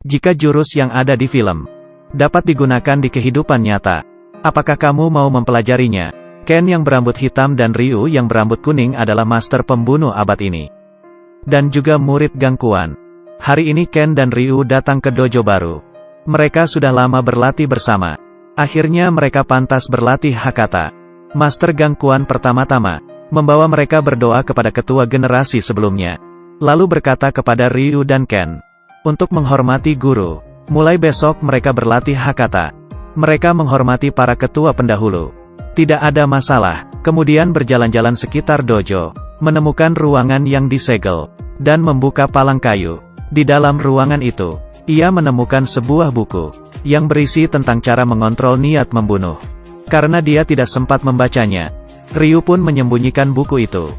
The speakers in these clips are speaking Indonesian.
Jika jurus yang ada di film dapat digunakan di kehidupan nyata, apakah kamu mau mempelajarinya? Ken yang berambut hitam dan Ryu yang berambut kuning adalah master pembunuh abad ini. Dan juga murid gangkuan. Hari ini Ken dan Ryu datang ke dojo baru. Mereka sudah lama berlatih bersama. Akhirnya mereka pantas berlatih Hakata. Master gangkuan pertama-tama membawa mereka berdoa kepada ketua generasi sebelumnya. Lalu berkata kepada Ryu dan Ken untuk menghormati guru. Mulai besok mereka berlatih Hakata. Mereka menghormati para ketua pendahulu. Tidak ada masalah. Kemudian berjalan-jalan sekitar dojo, menemukan ruangan yang disegel, dan membuka palang kayu. Di dalam ruangan itu, ia menemukan sebuah buku yang berisi tentang cara mengontrol niat membunuh. Karena dia tidak sempat membacanya, Ryu pun menyembunyikan buku itu.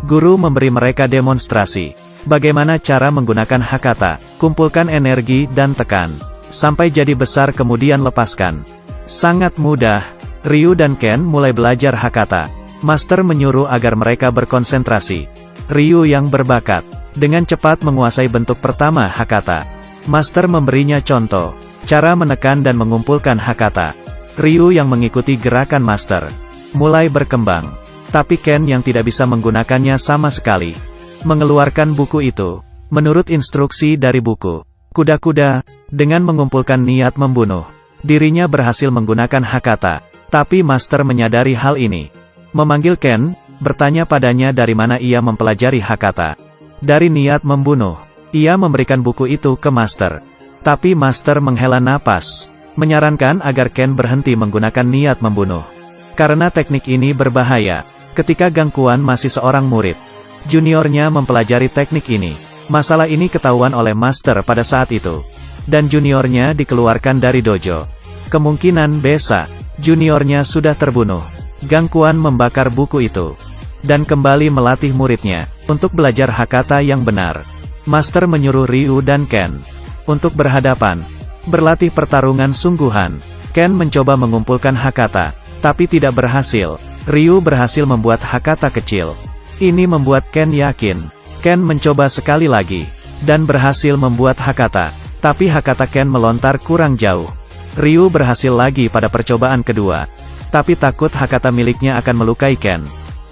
Guru memberi mereka demonstrasi bagaimana cara menggunakan Hakata, kumpulkan energi dan tekan sampai jadi besar kemudian lepaskan. Sangat mudah. Ryu dan Ken mulai belajar Hakata. Master menyuruh agar mereka berkonsentrasi. Ryu yang berbakat dengan cepat menguasai bentuk pertama Hakata. Master memberinya contoh cara menekan dan mengumpulkan Hakata. Ryu yang mengikuti gerakan Master mulai berkembang. Tapi Ken yang tidak bisa menggunakannya sama sekali mengeluarkan buku itu. Menurut instruksi dari buku kuda-kuda, dengan mengumpulkan niat membunuh, dirinya berhasil menggunakan Hakata. Tapi Master menyadari hal ini. Memanggil Ken, bertanya padanya dari mana ia mempelajari Hakata. Dari niat membunuh. Ia memberikan buku itu ke Master. Tapi Master menghela napas, menyarankan agar Ken berhenti menggunakan niat membunuh. Karena teknik ini berbahaya. Ketika gangkuan masih seorang murid, juniornya mempelajari teknik ini. Masalah ini ketahuan oleh Master pada saat itu. Dan juniornya dikeluarkan dari dojo. Kemungkinan besar juniornya sudah terbunuh. Gangkuan membakar buku itu dan kembali melatih muridnya untuk belajar Hakata yang benar. Master menyuruh Ryu dan Ken untuk berhadapan, berlatih pertarungan sungguhan. Ken mencoba mengumpulkan Hakata, tapi tidak berhasil. Ryu berhasil membuat Hakata kecil. Ini membuat Ken yakin. Ken mencoba sekali lagi dan berhasil membuat Hakata, tapi Hakata Ken melontar kurang jauh. Ryu berhasil lagi pada percobaan kedua, tapi takut Hakata miliknya akan melukai Ken,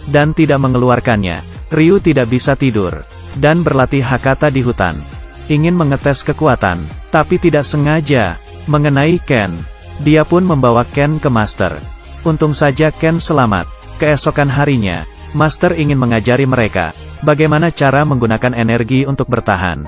dan tidak mengeluarkannya. Ryu tidak bisa tidur, dan berlatih Hakata di hutan. Ingin mengetes kekuatan, tapi tidak sengaja mengenai Ken. Dia pun membawa Ken ke Master. Untung saja Ken selamat. Keesokan harinya, Master ingin mengajari mereka bagaimana cara menggunakan energi untuk bertahan.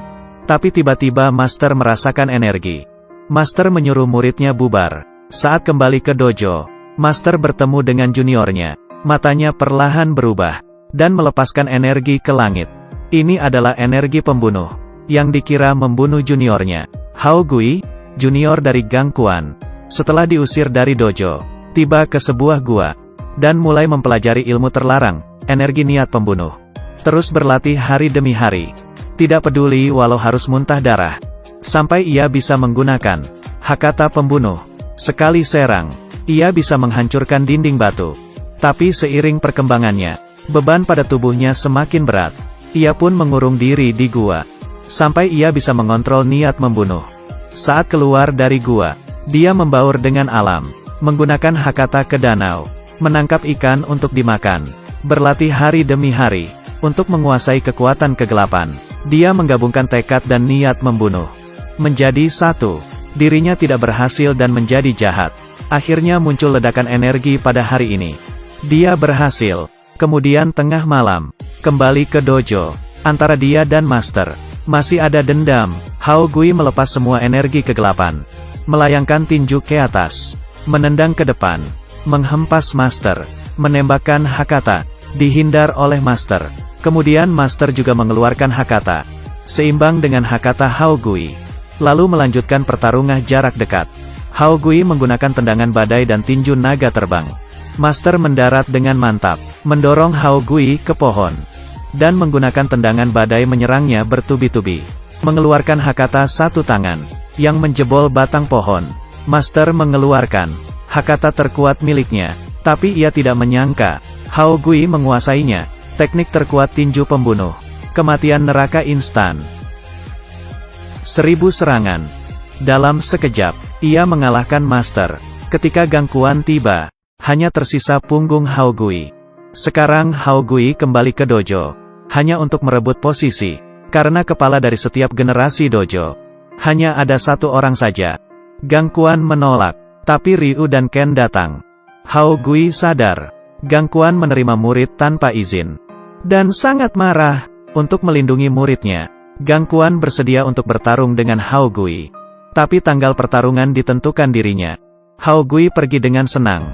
Tapi tiba-tiba Master merasakan energi. Master menyuruh muridnya bubar. Saat kembali ke dojo, Master bertemu dengan juniornya. Matanya perlahan berubah, dan melepaskan energi ke langit. Ini adalah energi pembunuh, yang dikira membunuh juniornya. Hao Gui, junior dari gangkuan, setelah diusir dari dojo, tiba ke sebuah gua, dan mulai mempelajari ilmu terlarang, energi niat pembunuh. Terus berlatih hari demi hari. Tidak peduli walau harus muntah darah. Sampai ia bisa menggunakan Hakata pembunuh. Sekali serang, ia bisa menghancurkan dinding batu. Tapi seiring perkembangannya, beban pada tubuhnya semakin berat. Ia pun mengurung diri di gua, sampai ia bisa mengontrol niat membunuh. Saat keluar dari gua, dia membaur dengan alam, menggunakan Hakata ke danau, menangkap ikan untuk dimakan, berlatih hari demi hari, untuk menguasai kekuatan kegelapan. Dia menggabungkan tekad dan niat membunuh menjadi satu. Dirinya tidak berhasil dan menjadi jahat. Akhirnya muncul ledakan energi pada hari ini. Dia berhasil. Kemudian tengah malam, kembali ke dojo. Antara dia dan Master masih ada dendam. Hao Gui melepas semua energi kegelapan, melayangkan tinju ke atas, menendang ke depan, menghempas Master, menembakkan Hakata, dihindar oleh Master. Kemudian Master juga mengeluarkan Hakata, seimbang dengan Hakata Hao Gui. Lalu melanjutkan pertarungan jarak dekat. Hao Gui menggunakan tendangan badai dan tinju naga terbang. Master mendarat dengan mantap, mendorong Hao Gui ke pohon, dan menggunakan tendangan badai menyerangnya bertubi-tubi. Mengeluarkan Hakata satu tangan, yang menjebol batang pohon. Master mengeluarkan Hakata terkuat miliknya, tapi ia tidak menyangka Hao Gui menguasainya. Teknik terkuat tinju pembunuh. Kematian neraka instan. 1000 serangan. Dalam sekejap, ia mengalahkan Master. Ketika gangguan tiba, hanya tersisa punggung Hao Gui. Sekarang Hao Gui kembali ke dojo, hanya untuk merebut posisi, karena kepala dari setiap generasi dojo hanya ada satu orang saja. Gangguan menolak, tapi Ryu dan Ken datang. Hao Gui sadar, Gangguan menerima murid tanpa izin, dan sangat marah. Untuk melindungi muridnya, Gangguan bersedia untuk bertarung dengan Hao Gui. Tapi tanggal pertarungan ditentukan dirinya. Hao Gui pergi dengan senang.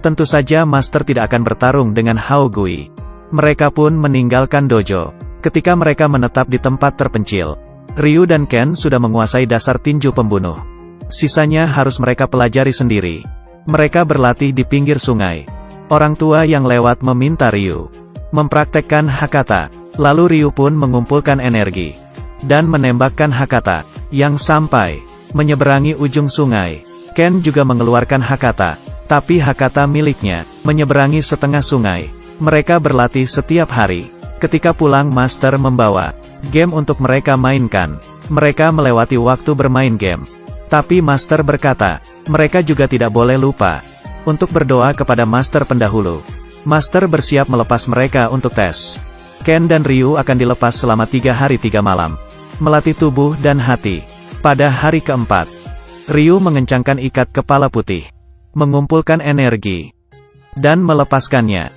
Tentu saja Master tidak akan bertarung dengan Hao Gui. Mereka pun meninggalkan dojo. Ketika mereka menetap di tempat terpencil, Ryu dan Ken sudah menguasai dasar tinju pembunuh. Sisanya harus mereka pelajari sendiri. Mereka berlatih di pinggir sungai. Orang tua yang lewat meminta Ryu mempraktekkan Hakata. Lalu Ryu pun mengumpulkan energi dan menembakkan Hakata yang sampai menyeberangi ujung sungai. Ken juga mengeluarkan Hakata, tapi Hakata miliknya menyeberangi setengah sungai. Mereka berlatih setiap hari. Ketika pulang, Master membawa game untuk mereka mainkan. Mereka melewati waktu bermain game. Tapi Master berkata, mereka juga tidak boleh lupa untuk berdoa kepada Master pendahulu. Master bersiap melepas mereka untuk tes. Ken dan Ryu akan dilepas selama 3 hari 3 malam. Melatih tubuh dan hati. Pada hari keempat, Ryu mengencangkan ikat kepala putih, mengumpulkan energi, dan melepaskannya.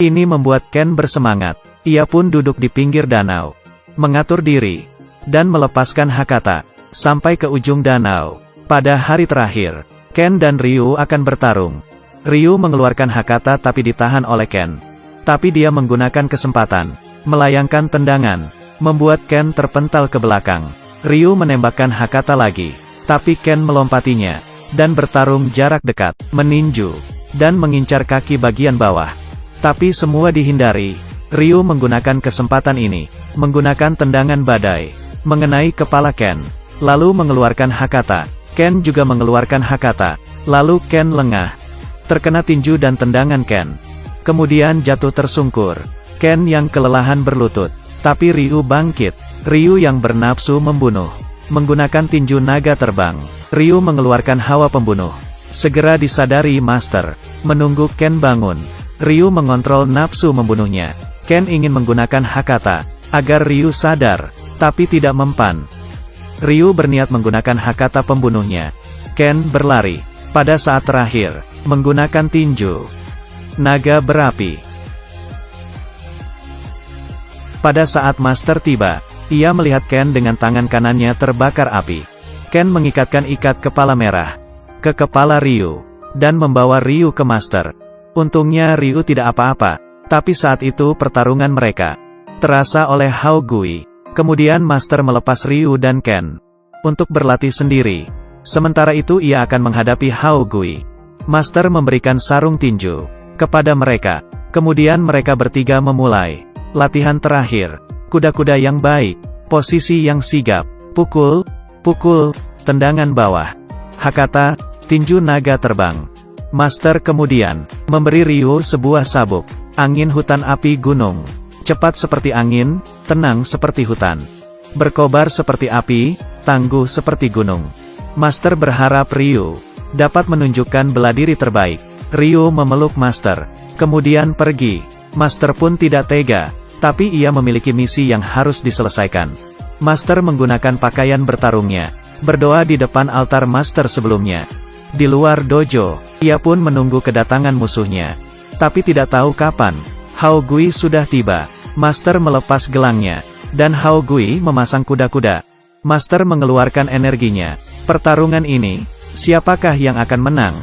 Ini membuat Ken bersemangat. Ia pun duduk di pinggir danau, mengatur diri, dan melepaskan Hakata, sampai ke ujung danau. Pada hari terakhir, Ken dan Ryu akan bertarung. Ryu mengeluarkan Hakata tapi ditahan oleh Ken. Tapi dia menggunakan kesempatan, melayangkan tendangan, membuat Ken terpental ke belakang. Ryu menembakkan Hakata lagi, tapi Ken melompatinya, dan bertarung jarak dekat, meninju, dan mengincar kaki bagian bawah. Tapi semua dihindari. Ryu menggunakan kesempatan ini, menggunakan tendangan badai, mengenai kepala Ken, lalu mengeluarkan Hakata. Ken juga mengeluarkan Hakata, lalu Ken lengah, terkena tinju dan tendangan Ken. Kemudian jatuh tersungkur. Ken yang kelelahan berlutut, tapi Ryu bangkit. Ryu yang bernafsu membunuh, menggunakan tinju naga terbang. Ryu mengeluarkan hawa pembunuh. Segera disadari Master, menunggu Ken bangun. Ryu mengontrol nafsu membunuhnya. Ken ingin menggunakan Hakata, agar Ryu sadar, tapi tidak mempan. Ryu berniat menggunakan Hakata pembunuhnya. Ken berlari. Pada saat terakhir, menggunakan tinju naga berapi. Pada saat Master tiba, ia melihat Ken dengan tangan kanannya terbakar api. Ken mengikatkan ikat kepala merah ke kepala Ryu, dan membawa Ryu ke Master. Untungnya Ryu tidak apa-apa, tapi saat itu pertarungan mereka terasa oleh Hao Gui. Kemudian Master melepas Ryu dan Ken untuk berlatih sendiri. Sementara itu ia akan menghadapi Hao Gui. Master memberikan sarung tinju kepada mereka. Kemudian mereka bertiga memulai latihan terakhir. Kuda-kuda yang baik, posisi yang sigap, pukul, tendangan bawah, Hakata, tinju naga terbang. Master kemudian memberi Ryu sebuah sabuk, angin hutan api gunung. Cepat seperti angin, tenang seperti hutan. Berkobar seperti api, tangguh seperti gunung. Master berharap Ryu dapat menunjukkan bela diri terbaik. Ryu memeluk Master, kemudian pergi. Master pun tidak tega, tapi ia memiliki misi yang harus diselesaikan. Master menggunakan pakaian bertarungnya, berdoa di depan altar Master sebelumnya. Di luar dojo, ia pun menunggu kedatangan musuhnya. Tapi tidak tahu kapan, Hao Gui sudah tiba. Master melepas gelangnya, dan Hao Gui memasang kuda-kuda. Master mengeluarkan energinya. Pertarungan ini, siapakah yang akan menang?